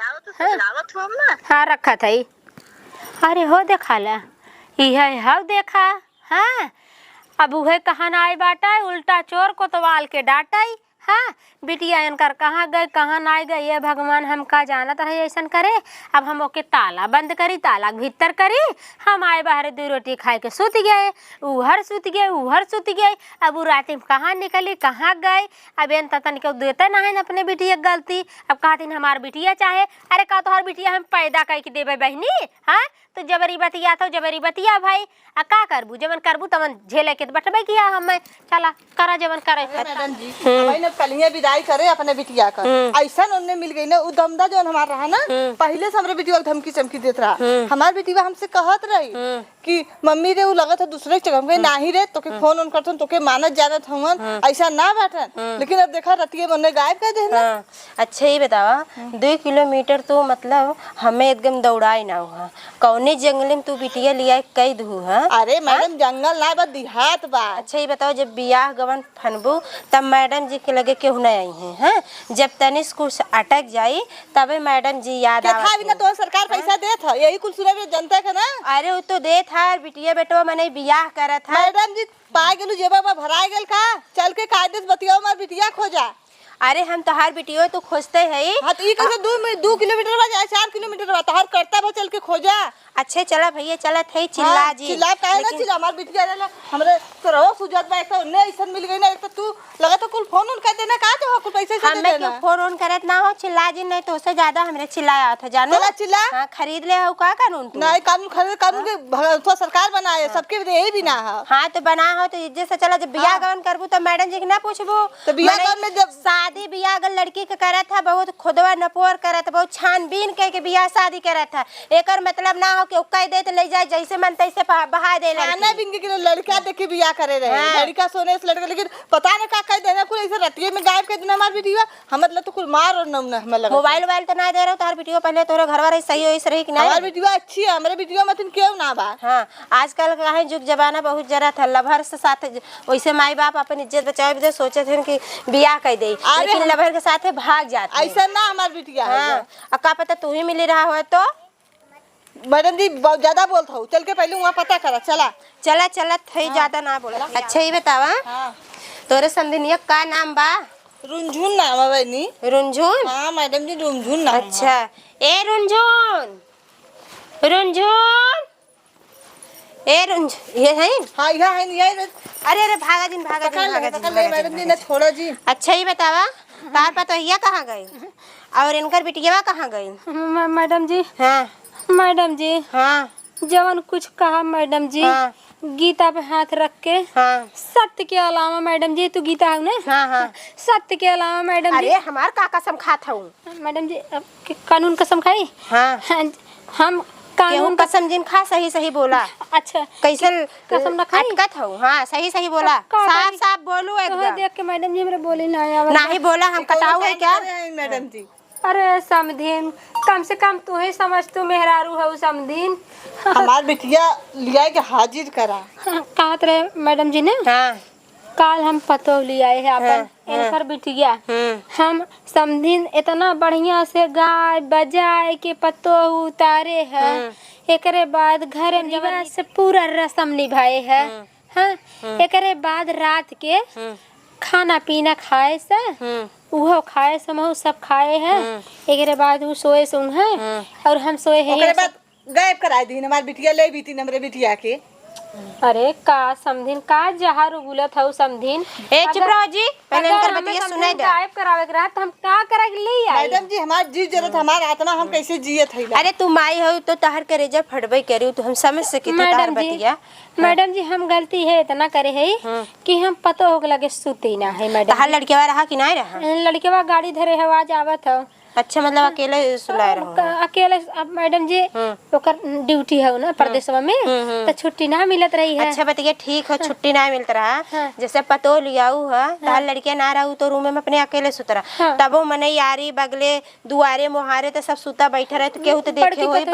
हाँ रखत है। अरे हो देखा ला यह हो देखा हाँ अब उहे कहा ना आई बाटा उल्टा चोर कोतवाल के डांटाई। हाँ बिटिया इनकर कहाँ गए कहाँ ना गए ये भगवान हम का जानत रहे ऐसा करे। अब हम ओके ताला बंद करी ताला भीतर करी हम आए बाहर दो रोटी खाए के सुत गए उहर सुत गए। अब वो रात में कहाँ निकली कहाँ गए? अब इन तन के देते ना है अपने बिटिया गलती। अब कहती हमार बिटिया चाहे अरे का तोहर बिटिया हम पैदा करके देवे बहनी हाँ तो जबरी बतिया तो जबरी बतिया भाई आ का करबू जवन करबू तवन झेले के बटबे किया हमें चला करा जवन करे। मैडम जी मैंने कलिया विदाई करे अपने बिटिया का ऐसा उनने मिल गई ना उदमदा जो हमारा रहा ना पहले से हमरे बिटिया धमकी चमकी देत रहा। हमार बिटिया हमसे कहत रही कि मम्मी रे वो लगत है दूसरे के जगह ना ही रे तो के फोन ऑन करथन तो के मानत जानत हवन ऐसा ना बैठन लेकिन अब देखा रतिये बनने गायब कर देना। अच्छा ये बतावा 2 किलोमीटर तो मतलब हमें एकदम दौड़ाई ना हुआ कौने जंगल में तू बिटिया लिया कई दू है? अरे मैडम जंगल ना बा देहात बा। अच्छा ये बताओ जब बियाह गवन फनबू तब मैडम जी के लगे क्यों नहीं आई हैं? जब तनिष कुछ अटक जाई तबे मैडम जी याद आवत ना तो सरकार पैसा देत है यही कुल सुने जनता के ना। अरे वो तो देत है बिटिया बेटवा मने बियाह करत है। मैडम जी पा गेलू जेबा भरा गेल का चल के कायदे से बतियाओ मार बिटिया खोजा। अरे हम तोहार बिटियो तो खोजते है हाँ तो ये कैसे 2 किलोमीटर बा जाए 4 किलोमीटर बा तोहार करता बा चल के खोजा। अच्छे चला भैया चला थे चिल्ला जी चिल्ला काहे ना चिल्ला हमार बिटिया रे हमरे तो रहो सुजत बा एक तो ने ऐसा मिल गई ना एक तो तू लगा तो कुल फोन कर देना का तो कुल पैसे से दे देना। हमें क्यों फोन ऑन करत ना हो चिल्ला जी नहीं तो उससे ज्यादा हमरे चिल्लाया था जानो चिल्ला हां खरीद ले हो का कानून तू नहीं कानून खरीद कानून के तो सरकार बनाए सबके यही भी ना है। हां तो बना हो तो इज्जत से चला जब बियाह गवन करबू तो मैडम जी के ना पूछबू तो बियाह गवन में जब शादी बियाह गल लड़की के करत था बहुत खुदवा नपोर करत बहुत छानबीन के बियाह शादी करत था एकर मतलब ना हो कि कह दे ले जाए जैसे मन तैसे बहा दे खाना बिंगे के लड़का देख के बियाह करे रहे लड़का सोने से लड़का लेकिन पता नहीं का कह देना कुल ऐसे रतिये में गायब कर देना हमार बिटिया हम मतलब तो कुल मार और नम हमें लगा मोबाइल तो ना दे रहे तार बिटिया पहले तोरे घर वाले सही होई रही कि नहीं? हमार बिटिया अच्छी है हमारे बिटिया मतलब क्यों ना बा। हां आजकल का है जुग जमाना बहुत जरा था लभर से साथ वैसे माई बाप अपन इज्जत बचावे दे सोचे थे कि बियाह कर दे लेकिन लभर के साथ भाग जाते ऐसा ना हमार बिटिया हां का पता तू ही मिली रहा हो तो मैडम जी बहुत ज्यादा बोलता हूँ, चल के पहले वहाँ पता करा। चला चला चला थई ज्यादा ना बोला। अच्छा ये बतावा हाँ। तोरे समधिनिया का नाम बा? रुंझुन नाम है बहनी। रुंझुन? हाँ मैडम जी रुंझुन नाम। अच्छा ए रुंझुन, रुंझुन, ए रुंझुन ये है? हाँ यह है ये। अरे अरे भागा दिन भागा दिन भागा दिन, पकड़ ले मैडम जी ने छोड़ो जी। अच्छा ये बतावा तार पतोहिया कहाँ गई और इनकर बिटिया कहाँ गई? मैडम जी, हाँ मैडम जी, हाँ जवन कुछ कहा मैडम जी, हाँ गीता पे हाथ रख के, हाँ सत्य के अलावा मैडम जी, तू गीता है ना? हाँ हाँ। सत्य के अलावा मैडम जी। अरे हमार का कसम खाता हूँ मैडम जी, अब कानून कसम खाई? हाँ हम केहू कानून कसम जिन खा सही सही बोला। अच्छा कैसे कसम न खाई? अटकत हूँ? हाँ सही सही बोला, साफ साफ बोलू तो एकदम। देख के मैडम जी मेरे बोली ना आया। नहीं बोला हम कटाऊ है क्या? मैडम जी अरे समधीन, कम से कम तू ही समझ, तू मेहरारू है समधीन। हमार बिटिया लिया के हाजिर करा। कहत रहे मैडम जी ने, हाँ काल हम पतो लिया है अपन इनकर बिटिया। हम समधीन इतना बढ़िया से गाय बजाए के पतो उतारे है, एकरे बाद घर में से पूरा रस्म निभाए है। हाँ एकरे बाद रात के खाना पीना खाए से, उहो खाए समूह सब खाए हैं। एकरे बाद वो सोए सुन है और हम सोए हैं। ओकरे बाद गायब कराई दी हमार बिटिया ले भी थी हमरे बिटिया के। अरे का समधीन का जहर उगलत है समधीन। ए चुप रहो जी, पहले इनकर बतिया सुनाई दे। गायब करावे के रहत हम का करे के लिए आई? मैडम जी हमार जी जरूरत हमार आत्मा हम कैसे जिए थे। अरे तू माई हो तो तहर करे जब फटबई करी तो हम समझ सके तो तहर बतिया। मैडम जी हम गलती है इतना करे है कि हम पतो हो लगे सुते ना है मैडम। तहर लड़केवा रहा कि नहीं रहा? लड़केवा गाड़ी धरे है आवाज आवत है। अच्छा मतलब अकेले सुलाए रहो? अकेले अब मैडम जी ओकर ड्यूटी है ना प्रदेशवा में, तो छुट्टी ना मिलत रही है। अच्छा बतिया ठीक है, छुट्टी ना मिलत रहा। जैसे पतो लियाऊ है तहर लड़किया ना रहू तो रूम में अपने अकेले सुत रहा। तबो मने यारी बगले दुआरे मुहारे तो सब सुता बैठे रहे तो केहू तो देखे होई।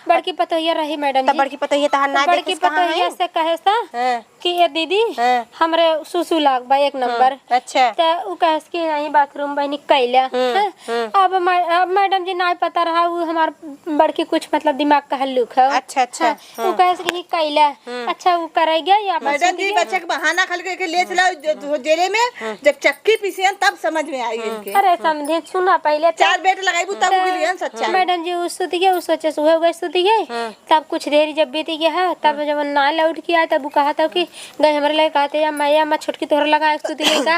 बड़की पतोहिया रही मैडम तब जी। बड़की पतोहिया तहर ना देखे बड़की पतोहिया से कहे सा कि ये दीदी हमरे सुसु लाग बा एक नंबर। अच्छा तो उ कहे कि नहीं बाथरूम बनी कैला। अब मैडम जी ना पता रहा वो हमार बड़की कुछ मतलब दिमाग का हल्लुक है। अच्छा अच्छा वो कहे कि कैला। अच्छा वो करे गया या मैडम जी बच्चे का बहाना खाली करके ले चला जेले में, जब चक्की पीसियन तब समझ में आई इनके। अरे समझे सुना पहले 4 बेट लगाई तब उगलियन सच्चा। मैडम जी उस सुती गए, उस सोचे सुबह गए सुती गए। तब कुछ देरी जब बीती गया है तब जब ना लौट के आया तब वो कहा था कि गए हमारे लगे कहते या मैं छोटकी तोहर लगा एक सुती गई का।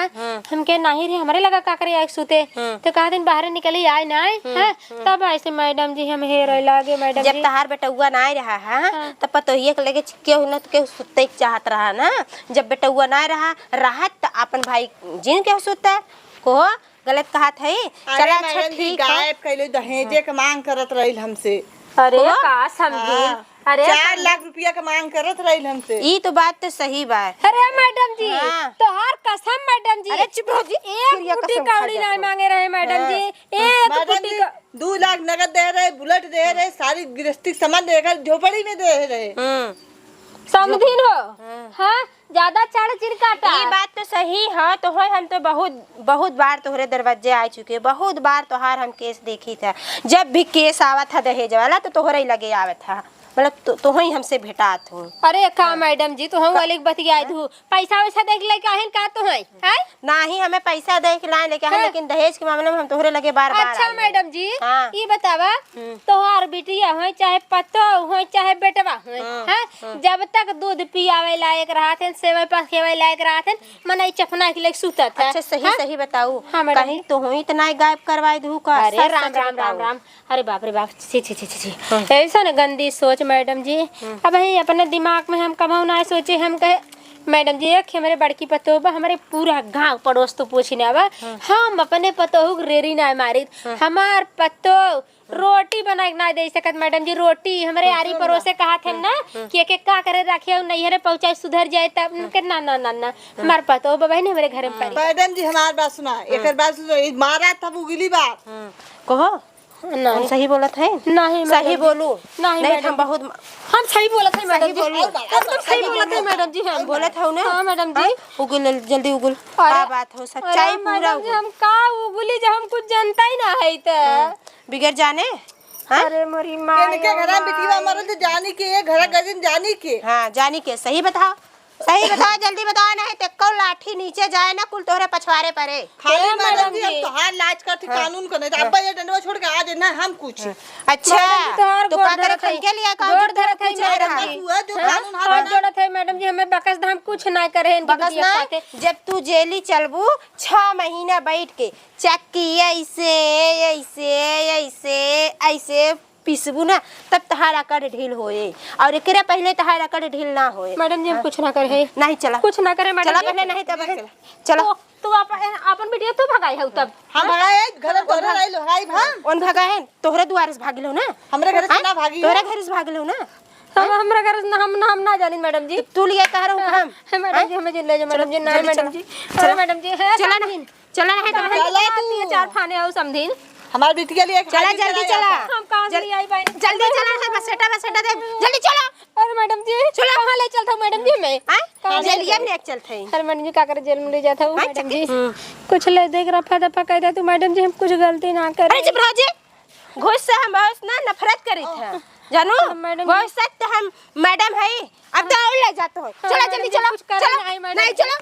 हम के नहीं रे हमारे लगा का करे एक सुते। तो कहा दिन बाहर निकली आए ना है तब ऐसे मैडम जी हम हेर लागे। मैडम जब तहार बेटुआ ना रहा है तब पतोहिया के लगे केहू न केहू सुते चाहत रहा ना। जब बेटुआ ना रहा तो अपन भाई जिन केहू सुता को गलत कहत है। चला अच्छा ठीक है। गायब कैले दहेजे के मांग करत रही हमसे। अरे का समझी। अरे 4 लाख रुपया का मांग करत रही हमसे। ई तो बात तो सही बात। अरे मैडम जी तोहार कसम मैडम जी। अरे चुप रहो जी, एक कुटी कौड़ी नहीं मांगे रहे मैडम जी। एक कुटी 2 लाख नगद दे रहे, बुलेट दे रहे, सारी गृहस्थी सामान देकर झोपड़ी में दे रहे। समझीन हो। हाँ ज्यादा चढ़ चिड़ काटा। ये बात तो सही है। तो है हम तो बहुत बार तोहरे दरवाजे आ चुके, बहुत बार तोहार हम केस देखी था। जब भी केस आवत था दहेज वाला तो तोहरे ही लगे आवत था, मतलब तो ही हमसे भेटात हूँ। अरे का मैडम जी तो हम वाले बतियाई दू पैसा वैसा देख ले काहे का तो है ना ही हमें पैसा देख लाए लेकिन दहेज के मामले में हम तोहरे लगे बार बार। अच्छा मैडम जी हाँ। ये बतावा तोहार बिटिया हो चाहे पतो हो चाहे बेटवा हो, जब तक दूध पियावे लायक रहत सेवई पर खेवे लायक रहत मने चपना के लिए सुतत है। अच्छा सही बताऊ कहीं तो हुई इतना गायब करवाई दू का? अरे राम राम राम राम। अरे बाप रे बाप छी छी छी छी ऐसा न गंदी सोच मैडम जी। अब अपने दिमाग में हम कमाऊ ना सोचे। हम कहे मैडम जी एक हमारे बड़की पतो हमारे पूरा गांव पड़ोस तो पूछने आवा हम अपने पतो रेरी ना मारी। हमार पतो रोटी बना ना दे सकत मैडम जी। रोटी हमारे आरी पड़ोसे कहा थे ना कि एक का करे रखे नैहरे पहुंचाए सुधर जाए तब ना ना ना ना हमार पतो बहन हमारे घर में पड़ी। मैडम जी हमार बात सुना, एक बात सुनो, मारा तब उगली बात कहो नहीं सही बोलत है? नहीं सही बोलू नहीं हम बहुत हम सही बोलत है मैडम जी। सही बोलत है मैडम जी। हम बोलत हूं ना। हां मैडम जी उगल जल्दी उगल का बात हो सच्चाई पूरा हम का उगली जब हम कुछ जानता ही ना है त बिगड़ जाने अरे मोरी माँ इनके घर में बिटिया मरल तो जानी के घर गजिन जानी के। हाँ जानी के सही बताओ जल्दी बताओ, नहीं तो कौ लाठी नीचे जाए ना कुल तोहरे पछवारे परे। खाली मैडम जी अब तो हार लाज करती कानून को नहीं तो अब्बा ये डंडवा छोड़ के आ जाना हम कुछ। अच्छा तो का करे खन के लिए का गोड़ धरत है मैडम जी, हुआ जो कानून हाथ हाथ जोड़त है मैडम जी, हमें बकस धाम कुछ ना करे इनकी बकस बिटिया ना, खाते। जब तू जेली चलबू 6 महीना बैठ के चक्की ऐसे ऐसे ऐसे ऐसे पिसबू ना तब तहार अकड़ ढील होए, और एकरे पहले तहार अकड़ ढील ना होए। मैडम जी हम कुछ ना करे, नहीं चला कुछ ना करे मैडम चला जी। पहले, नहीं तब चलो तू अपन बिटिया तू भगाई है तब। हम भगाए घर तोरे रही लो हाय भा ओन भगा है तोहरे दुआरे से भागिलो ना, हमरे घर से ना भागी तोहरे घर से भागिलो ना। हम हमरा घर से हम ना जानी मैडम जी। तू लिए कह रहा हूं हम मैडम जी हमें ले जाओ मैडम जी। नहीं मैडम जी, अरे मैडम जी है चला ना, चला है तो चला 4 फाने आओ समझीन। हमारी बिटिया के लिए चला जल्दी चला, हम कहां से आई भाई, जल्दी चला है बसेटा दे जल्दी चला। अरे मैडम जी चलो कहां ले चलता मैडम जी मैं जेलिया में चलते हैं। अरे मैडम जी का करे जेल में ले जाता हूं मैडम जी। कुछ ले देख रफा दफा कह दे तू मैडम जी, हम कुछ गलती ना करे। अरे चुप रहो जी, घुस से हम बहुत ना नफरत करी था जानू, घुस से तो हम मैडम है अब तो और ले जाते हो। चलो जल्दी चलो, चलो नहीं चलो।